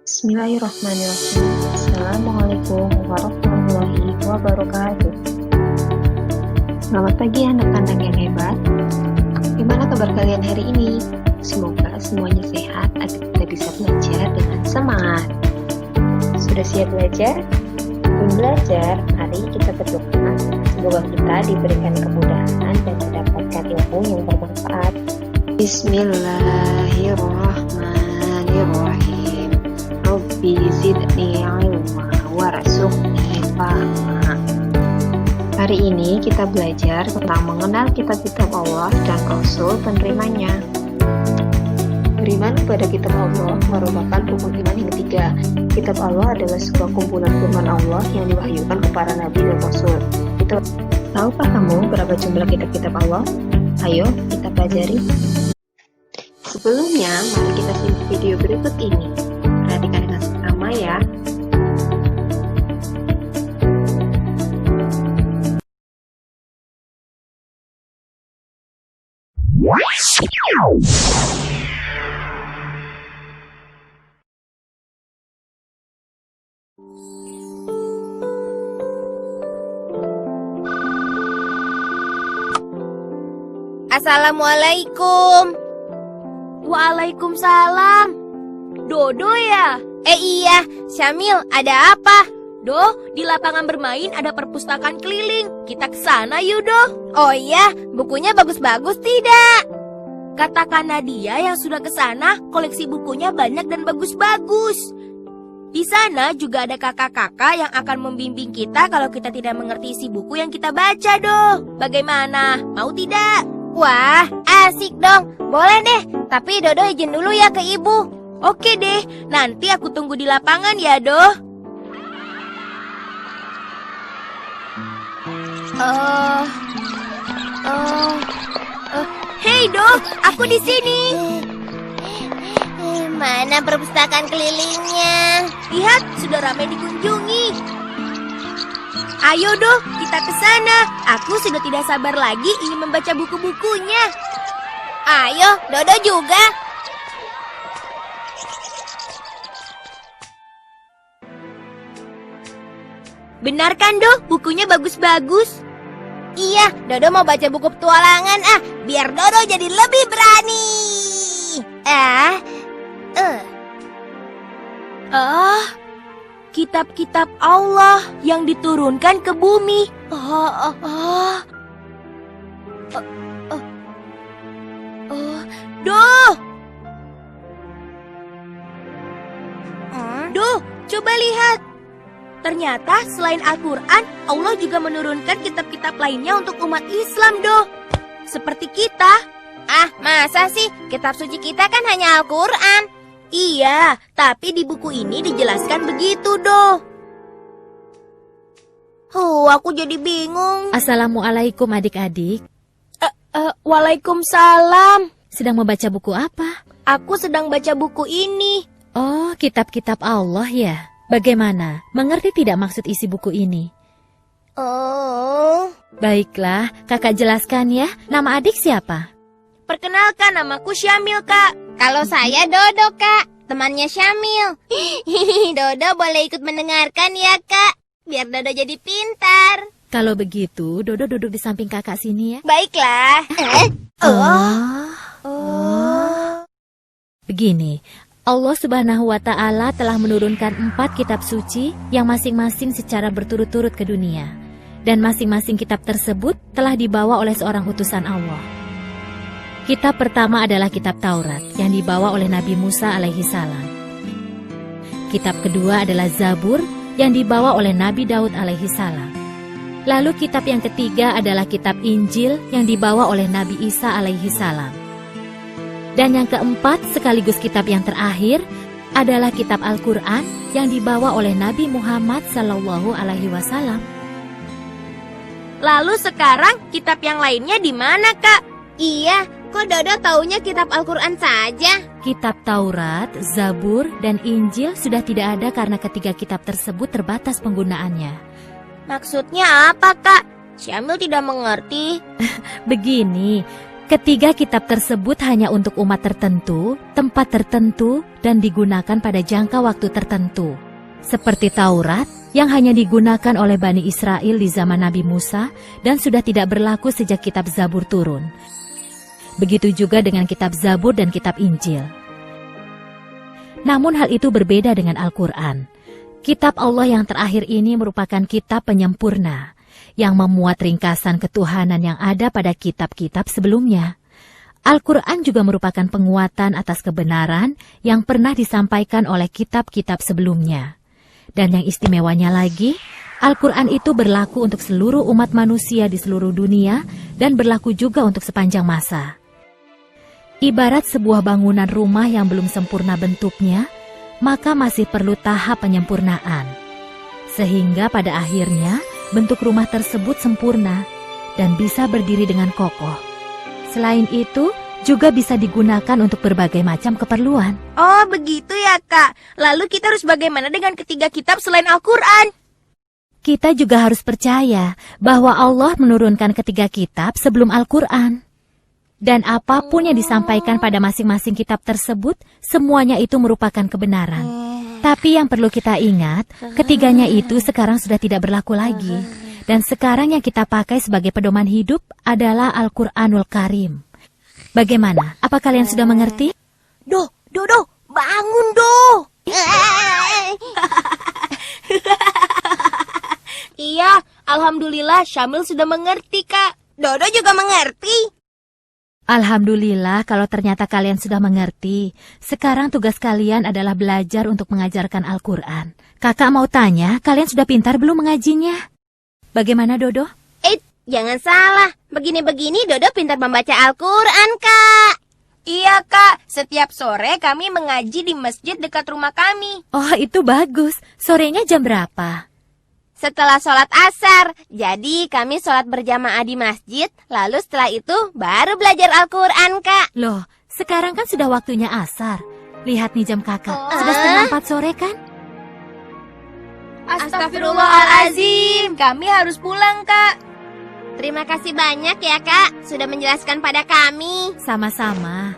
Bismillahirrahmanirrahim. Assalamualaikum warahmatullahi wabarakatuh. Selamat pagi anak-anak yang hebat. Gimana kabar kalian hari ini? Semoga semuanya sehat agar kita bisa belajar dengan semangat. Sudah siap belajar? Sebelum belajar, mari kita berdoa. Semoga kita diberikan kemudahan dan mendapatkan ilmu yang bermanfaat. Bismillahirrahmanirrahim. Rabbi zidni ilma warzuqni fahma. Hari ini kita belajar tentang mengenal kitab-kitab Allah dan Rasul penerimanya. Beriman kepada kitab Allah merupakan rukun iman yang ketiga. Kitab Allah adalah sebuah kumpulan firman Allah yang diwahyukan kepada Nabi dan Rasul. Tahukah kamu berapa jumlah kitab-kitab Allah? Ayo kita pelajari. Sebelumnya, mari kita simak video berikut ini. Perhatikan dengan seksama ya. Assalamualaikum. Waalaikumsalam. Dodo ya? Iya, Syamil, ada apa? Do, di lapangan bermain ada perpustakaan keliling. Kita kesana yuk, Do. Oh iya, bukunya bagus-bagus tidak? Katakan Nadia yang sudah kesana, koleksi bukunya banyak dan bagus-bagus. Di sana juga ada kakak-kakak yang akan membimbing kita kalau kita tidak mengerti isi buku yang kita baca, Do. Bagaimana? Mau tidak? Wah, asik dong. Boleh deh, tapi Dodo izin dulu ya ke ibu. Oke deh, nanti aku tunggu di lapangan ya, Do. Hei, Do, aku di sini. Mana perpustakaan kelilingnya? Lihat, sudah ramai dikunjungi. Ayo, Do, kita ke sana. Aku sudah tidak sabar lagi ingin membaca buku-bukunya. Ayo, Dodo juga. Benar kan, Do? Bukunya bagus-bagus. Iya, Dodo mau baca buku petualangan biar Dodo jadi lebih berani. Kitab-kitab Allah yang diturunkan ke bumi. Do, coba lihat. Ternyata selain Al-Quran, Allah juga menurunkan kitab-kitab lainnya untuk umat Islam, Do. Seperti kita. Masa sih? Kitab suci kita kan hanya Al-Quran. Iya, tapi di buku ini dijelaskan begitu, Do. Aku jadi bingung. Assalamualaikum adik-adik. Waalaikumsalam. Sedang membaca buku apa? Aku sedang baca buku ini. Oh, kitab-kitab Allah ya. Bagaimana? Mengerti tidak maksud isi buku ini? Baiklah, kakak jelaskan ya. Nama adik siapa? Perkenalkan, namaku Syamil, Kak. Kalau saya Dodo, Kak. Temannya Syamil. Dodo boleh ikut mendengarkan ya, Kak. Biar Dodo jadi pintar. Kalau begitu, Dodo duduk di samping kakak sini ya. Baiklah. Begini, Allah Subhanahu wa Ta'ala telah menurunkan 4 kitab suci yang masing-masing secara berturut-turut ke dunia. Dan masing-masing kitab tersebut telah dibawa oleh seorang utusan Allah. Kitab pertama adalah kitab Taurat yang dibawa oleh Nabi Musa alaihi salam. Kitab kedua adalah Zabur yang dibawa oleh Nabi Daud alaihi salam. Lalu kitab yang ketiga adalah kitab Injil yang dibawa oleh Nabi Isa alaihi salam. Dan yang keempat sekaligus kitab yang terakhir adalah kitab Al-Quran yang dibawa oleh Nabi Muhammad sallallahu alaihi wasallam. Lalu sekarang kitab yang lainnya di mana, Kak? Iya, kok Dodo taunya kitab Al-Quran saja? Kitab Taurat, Zabur, dan Injil sudah tidak ada karena ketiga kitab tersebut terbatas penggunaannya. Maksudnya apa, Kak? Syamil tidak mengerti. Begini, Ketiga kitab tersebut hanya untuk umat tertentu, tempat tertentu, dan digunakan pada jangka waktu tertentu. Seperti Taurat, yang hanya digunakan oleh Bani Israel di zaman Nabi Musa dan sudah tidak berlaku sejak kitab Zabur turun. Begitu juga dengan kitab Zabur dan kitab Injil. Namun hal itu berbeda dengan Al-Quran. Kitab Allah yang terakhir ini merupakan kitab penyempurna, yang memuat ringkasan ketuhanan yang ada pada kitab-kitab sebelumnya. Al-Quran juga merupakan penguatan atas kebenaran yang pernah disampaikan oleh kitab-kitab sebelumnya. Dan yang istimewanya lagi, Al-Quran itu berlaku untuk seluruh umat manusia di seluruh dunia dan berlaku juga untuk sepanjang masa. Ibarat sebuah bangunan rumah yang belum sempurna bentuknya, maka masih perlu tahap penyempurnaan. Sehingga pada akhirnya, bentuk rumah tersebut sempurna dan bisa berdiri dengan kokoh. Selain itu, juga bisa digunakan untuk berbagai macam keperluan. Oh, begitu ya, Kak. Lalu kita harus bagaimana dengan ketiga kitab selain Al-Quran? Kita juga harus percaya bahwa Allah menurunkan ketiga kitab sebelum Al-Quran. Dan apapun yang disampaikan pada masing-masing kitab tersebut, semuanya itu merupakan kebenaran. Tapi yang perlu kita ingat, ketiganya itu sekarang sudah tidak berlaku lagi. Dan sekarang yang kita pakai sebagai pedoman hidup adalah Al-Quranul Karim. Bagaimana? Apa kalian sudah mengerti? Dodo, bangun, Do! Iya, alhamdulillah Syamil sudah mengerti, Kak. Dodo juga mengerti. Alhamdulillah kalau ternyata kalian sudah mengerti. Sekarang tugas kalian adalah belajar untuk mengajarkan Al-Quran. Kakak mau tanya, kalian sudah pintar belum mengajinya? Bagaimana, Dodo? Jangan salah. Begini-begini Dodo pintar membaca Al-Quran, Kak. Iya, Kak. Setiap sore kami mengaji di masjid dekat rumah kami. Oh, itu bagus. Sorenya jam berapa? Setelah sholat asar, jadi kami sholat berjamaah di masjid, lalu setelah itu baru belajar Al-Quran, Kak. Loh, sekarang kan sudah waktunya asar. Lihat nih jam kakak, sudah setengah 4 sore kan? Astagfirullahaladzim, kami harus pulang, Kak. Terima kasih banyak ya, Kak, sudah menjelaskan pada kami. Sama-sama.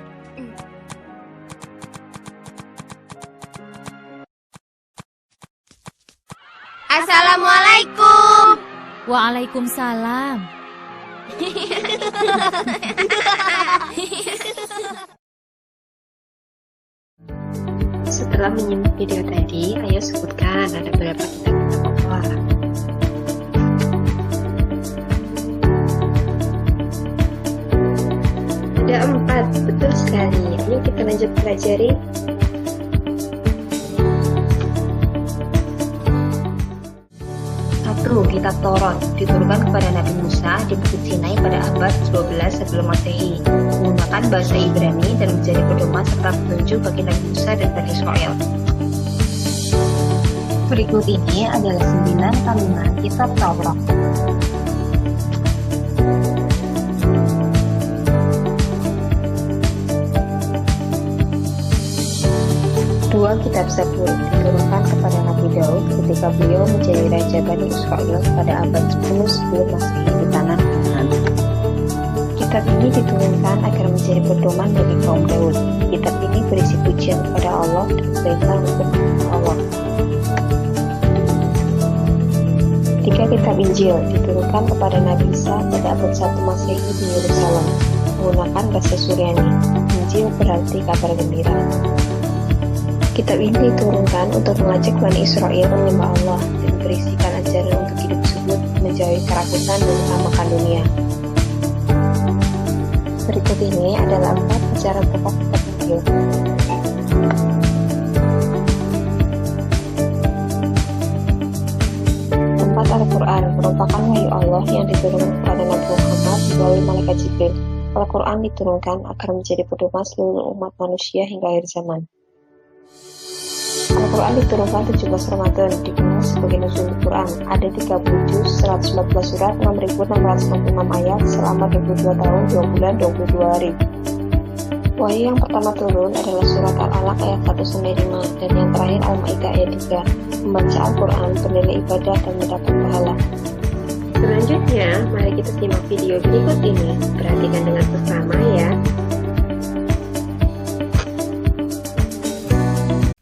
Assalamualaikum. Waalaikumsalam. Setelah menyimak video tadi, ayo sebutkan ada berapa kitab-kitab Allah. Ada 4, betul sekali. Ayo kita lanjut pelajari. Kitab Taurat diturunkan kepada Nabi Musa di Bukit Sinai pada abad 12 sebelum Masehi, menggunakan bahasa Ibrani dan menjadi pedoman serta petunjuk bagi Nabi Musa dan Bani Israel. Berikut ini adalah 9 kalimat kitab Taurat. 2. Kitab Zabur diturunkan kepada Nabi Daud ketika beliau menjadi raja Bani Israel pada abad 10 sebelum Masehi di tanah Kanaan. Kitab ini diturunkan agar menjadi pedoman bagi kaum Daud. Kitab ini berisi pujian kepada Allah dan perintah untuk Allah. 3. Kitab Injil diturunkan kepada Nabi Isa pada abad 1 Masehi di Yerusalem menggunakan bahasa Suryani. Injil berarti kabar gembira. Kitab ini diturunkan untuk mengajak Bani Israel menyembah Allah dan berisikan ajaran untuk hidup subur, menjauhi kerakusan dan utamakan dunia. Berikut ini adalah 4 ajaran pokok kitab Injil. 4. Al-Quran merupakan wahyu Allah yang diturunkan kepada Nabi Muhammad melalui malaikat Jibril. Al-Quran diturunkan agar menjadi pedoman seluruh umat manusia hingga akhir zaman. Al-Quran diturunkan 17 Ramadan, dikenal sebagai Nuzulul Quran. Ada 30 juz, 114 surat, 6.666 ayat, selama 22 tahun, 2 bulan, 22 hari. Wahyu yang pertama turun adalah surat Al-Alaq ayat 1-5, dan yang terakhir Al-Ma'idah ayat 3. Membaca Al-Quran bernilai ibadah dan mendapat pahala. Selanjutnya, mari kita simak video berikut ini. Perhatikan dengan seksama ya.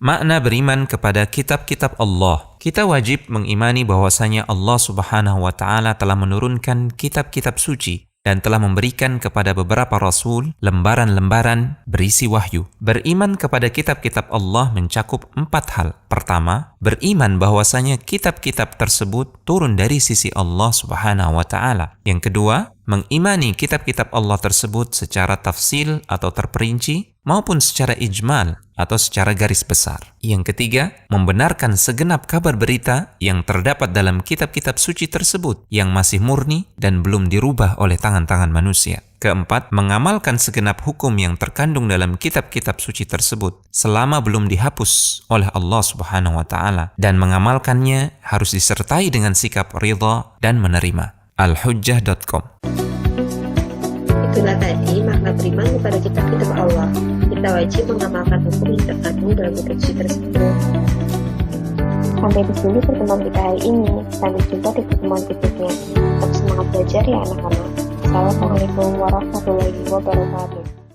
Makna beriman kepada kitab-kitab Allah. Kita wajib mengimani bahwasanya Allah Subhanahu wa Ta'ala telah menurunkan kitab-kitab suci dan telah memberikan kepada beberapa rasul lembaran-lembaran berisi wahyu. Beriman kepada kitab-kitab Allah mencakup 4 hal. Pertama, beriman bahwasanya kitab-kitab tersebut turun dari sisi Allah Subhanahu wa Ta'ala. Yang kedua, mengimani kitab-kitab Allah tersebut secara tafsil atau terperinci maupun secara ijmal atau secara garis besar. Yang ketiga, membenarkan segenap kabar berita yang terdapat dalam kitab-kitab suci tersebut yang masih murni dan belum dirubah oleh tangan-tangan manusia. Keempat, mengamalkan segenap hukum yang terkandung dalam kitab-kitab suci tersebut selama belum dihapus oleh Allah Subhanahu wa Ta'ala, dan mengamalkannya harus disertai dengan sikap ridha dan menerima. Alhujjah.com. Itulah tadi makna beriman kepada kitab-kitab Allah. Kita wajib mengamalkan hukum yang terkandung dalam kitab suci tersebut. Sampai di sini pertemuan kita hari ini. Sampai jumpa di pertemuan berikutnya. Tetap semangat belajar ya anak-anak. Assalamualaikum warahmatullahi wabarakatuh.